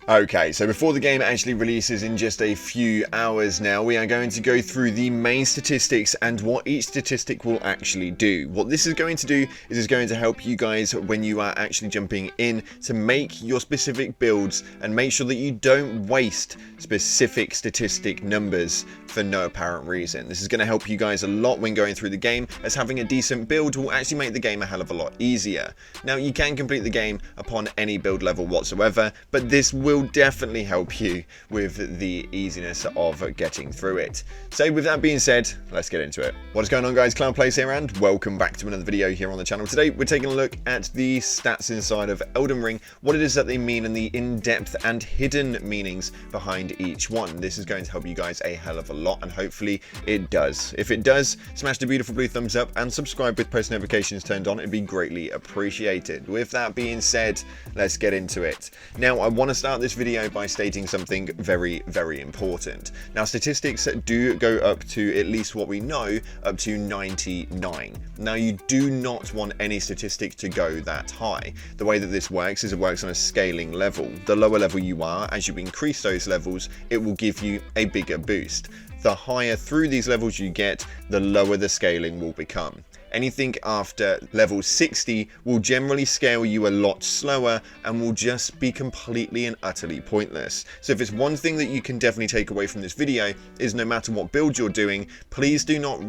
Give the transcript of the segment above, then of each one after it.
Okay, so before the game actually releases in just a few hours now, we are going to go through the main statistics and what each statistic will actually do. What this is going to do is it's going to help you guys when you are actually jumping in to make your specific builds and make sure that you don't waste specific statistic numbers for no apparent reason. This is going to help you guys a lot when going through the game, as having a decent build will actually make the game a hell of a lot easier. Now, you can complete the game upon any build level whatsoever, but this will definitely help you with the easiness of getting through it. So with that being said, let's get into it. What is going on, guys? Clownplays here, and welcome back to another video here on the channel. Today we're taking a look at the stats inside of Elden Ring, what it is that they mean, and the in-depth and hidden meanings behind each one. This is going to help you guys a hell of a lot, and hopefully it does. If it does, smash the beautiful blue thumbs up and subscribe with post notifications turned on. It'd be greatly appreciated. With that being said, let's get into it. Now, I want to start this video by stating something very, very important. Now, statistics do go up to, at least what we know, up to 99. Now, you do not want any statistic to go that high. The way that this works is it works on a scaling level. The lower level you are, as you increase those levels, it will give you a bigger boost. The higher through these levels you get, the lower the scaling will become. Anything after level 60 will generally scale you a lot slower and will just be completely and utterly pointless. So if it's one thing that you can definitely take away from this video, is no matter what build you're doing, please do not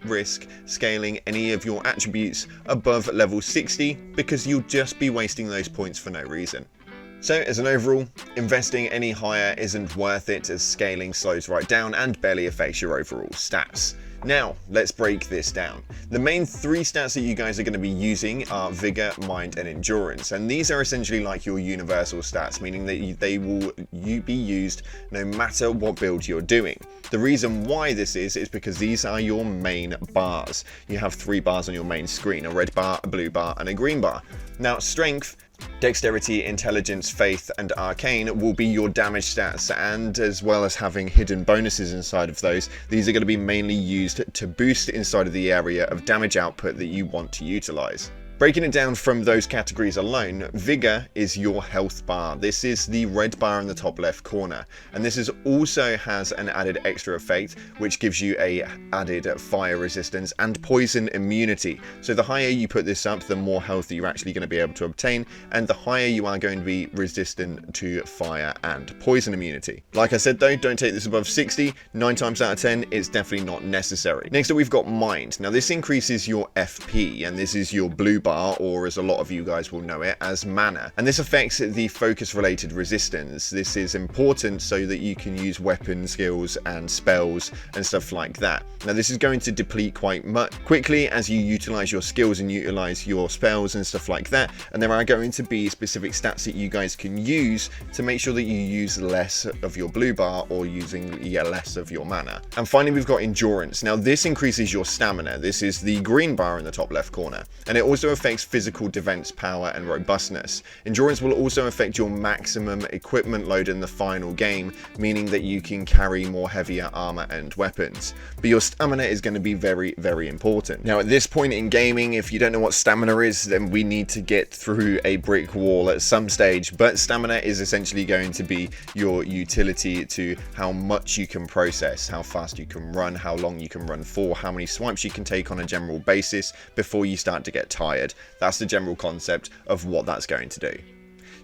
risk scaling any of your attributes above level 60, because you'll just be wasting those points for no reason. So as an overall, investing any higher isn't worth it, as scaling slows right down and barely affects your overall stats. Now, let's break this down. The main three stats that you guys are going to be using are Vigor, Mind, and Endurance. And these are essentially like your universal stats, meaning that they will be used no matter what build you're doing. The reason why this is because these are your main bars. You have 3 bars on your main screen, a red bar, a blue bar, and a green bar. Now, Strength, Dexterity, Intelligence, Faith, and Arcane will be your damage stats, and as well as having hidden bonuses inside of those, these are going to be mainly used to boost inside of the area of damage output that you want to utilize. Breaking it down from those categories alone, Vigor is your health bar. This is the red bar in the top left corner, and this also has an added extra effect which gives you a added fire resistance and poison immunity. So the higher you put this up, the more health you're actually going to be able to obtain, and the higher you are going to be resistant to fire and poison immunity. Like I said though, don't take this above 60. 9 times out of 10 it's definitely not necessary. Next up we've got Mind. Now this increases your FP, and this is your blue bar, or as a lot of you guys will know it as mana, and this affects the focus related resistance. This is important so that you can use weapon skills and spells and stuff like that. Now this is going to deplete quite quickly as you utilize your skills and utilize your spells and stuff like that, and there are going to be specific stats that you guys can use to make sure that you use less of your blue bar or using less of your mana. And finally we've got Endurance. Now this increases your stamina. This is the green bar in the top left corner, and it also affects physical defense, power, and robustness. Endurance will also affect your maximum equipment load in the final game, meaning that you can carry more heavier armor and weapons. But your stamina is going to be very, very important. Now at this point in gaming, if you don't know what stamina is, then we need to get through a brick wall at some stage, but stamina is essentially going to be your utility to how much you can process, how fast you can run, how long you can run for, how many swipes you can take on a general basis before you start to get tired. That's the general concept of what that's going to do.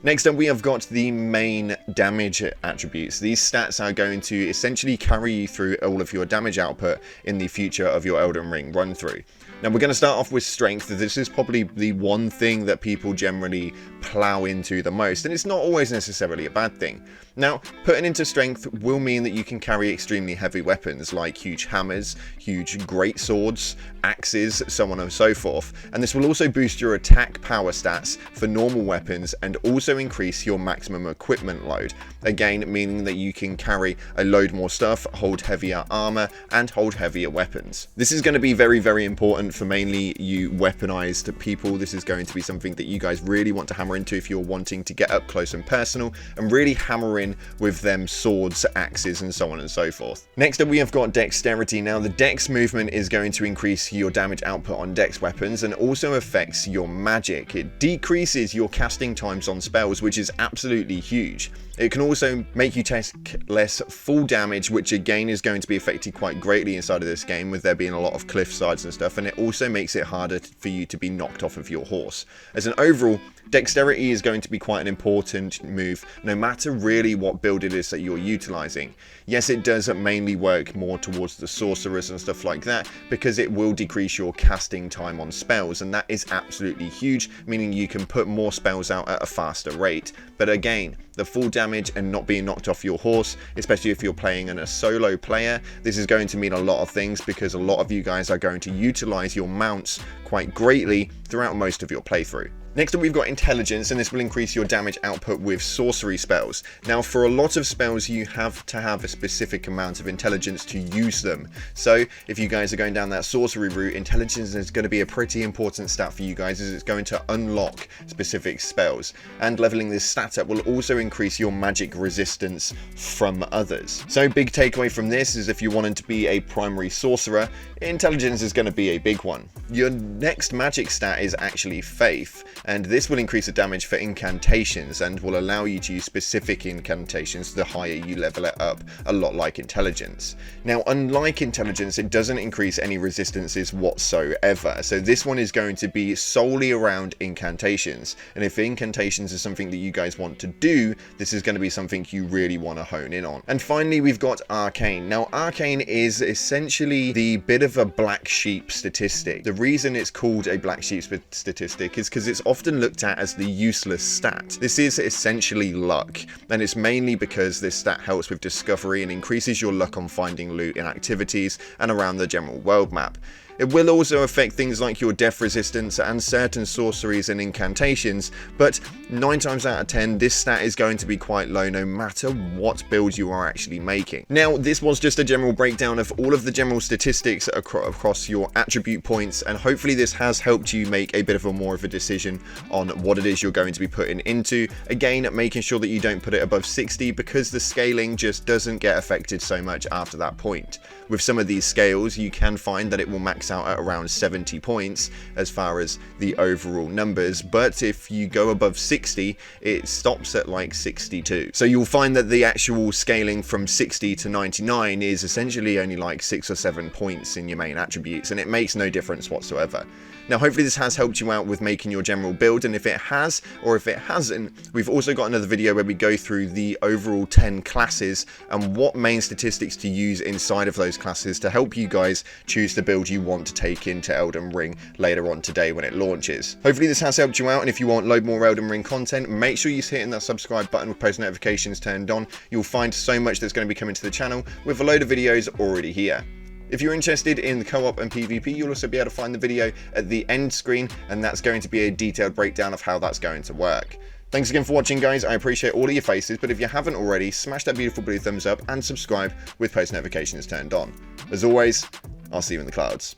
Next up we have got the main damage attributes. These stats are going to essentially carry you through all of your damage output in the future of your Elden Ring run through. Now we're going to start off with Strength. This is probably the one thing that people generally plow into the most, and it's not always necessarily a bad thing. Now, putting into Strength will mean that you can carry extremely heavy weapons like huge hammers, huge great swords, axes, so on and so forth, and this will also boost your attack power stats for normal weapons and also increase your maximum equipment load, again meaning that you can carry a load more stuff, hold heavier armor, and hold heavier weapons. This is going to be very, very important for mainly you weaponized people. This is going to be something that you guys really want to hammer hammer into if you're wanting to get up close and personal and really hammer in with them swords, axes, and so on and so forth. Next up, we have got Dexterity. Now, the Dex movement is going to increase your damage output on Dex weapons and also affects your magic. It decreases your casting times on spells, which is absolutely huge. It can also make you take less full damage, which again is going to be affected quite greatly inside of this game, with there being a lot of cliff sides and stuff, and it also makes it harder for you to be knocked off of your horse. As an overall, Dexterity is going to be quite an important move, no matter really what build it is that you're utilizing. Yes, it does mainly work more towards the sorcerers and stuff like that, because it will decrease your casting time on spells, and that is absolutely huge, meaning you can put more spells out at a faster rate. But again, the full damage and not being knocked off your horse, especially if you're playing in a solo player, this is going to mean a lot of things, because a lot of you guys are going to utilize your mounts quite greatly throughout most of your playthrough. Next up, we've got Intelligence, and this will increase your damage output with sorcery spells. Now, for a lot of spells, you have to have a specific amount of intelligence to use them. So if you guys are going down that sorcery route, Intelligence is going to be a pretty important stat for you guys, as it's going to unlock specific spells. And leveling this stat up will also increase your magic resistance from others. So big takeaway from this is if you wanted to be a primary sorcerer, Intelligence is going to be a big one. Your next magic stat is actually Faith, and this will increase the damage for incantations and will allow you to use specific incantations the higher you level it up, a lot like Intelligence. Now, unlike Intelligence, it doesn't increase any resistances whatsoever, so this one is going to be solely around incantations, and if incantations is something that you guys want to do, this is going to be something you really want to hone in on. And finally, we've got Arcane. Now, Arcane is essentially the bit of a black sheep statistic. The reason it's called a black sheep statistic is because it's often looked at as the useless stat. This is essentially luck, and it's mainly because this stat helps with discovery and increases your luck on finding loot in activities and around the general world map. It will also affect things like your death resistance and certain sorceries and incantations, but 9 times out of 10 this stat is going to be quite low no matter what build you are actually making. Now, this was just a general breakdown of all of the general statistics across your attribute points, and hopefully this has helped you make a bit of a more of a decision on what it is you're going to be putting into. Again, making sure that you don't put it above 60, because the scaling just doesn't get affected so much after that point. With some of these scales, you can find that it will max out at around 70 points as far as the overall numbers, but if you go above 60, it stops at like 62. So you'll find that the actual scaling from 60 to 99 is essentially only like 6 or 7 points in your main attributes, and it makes no difference whatsoever. Now, hopefully this has helped you out with making your general build, and if it has, or if it hasn't, we've also got another video where we go through the overall 10 classes and what main statistics to use inside of those classes to help you guys choose the build you want to take into Elden Ring later on today when it launches. Hopefully this has helped you out, and if you want load more Elden Ring content, make sure you're hitting that subscribe button with post notifications turned on. You'll find so much that's going to be coming to the channel with a load of videos already here. If you're interested in the co-op and PvP, you'll also be able to find the video at the end screen, and that's going to be a detailed breakdown of how that's going to work. Thanks again for watching, guys. I appreciate all of your faces, but if you haven't already, smash that beautiful blue thumbs up and subscribe with post notifications turned on. As always, I'll see you in the clouds.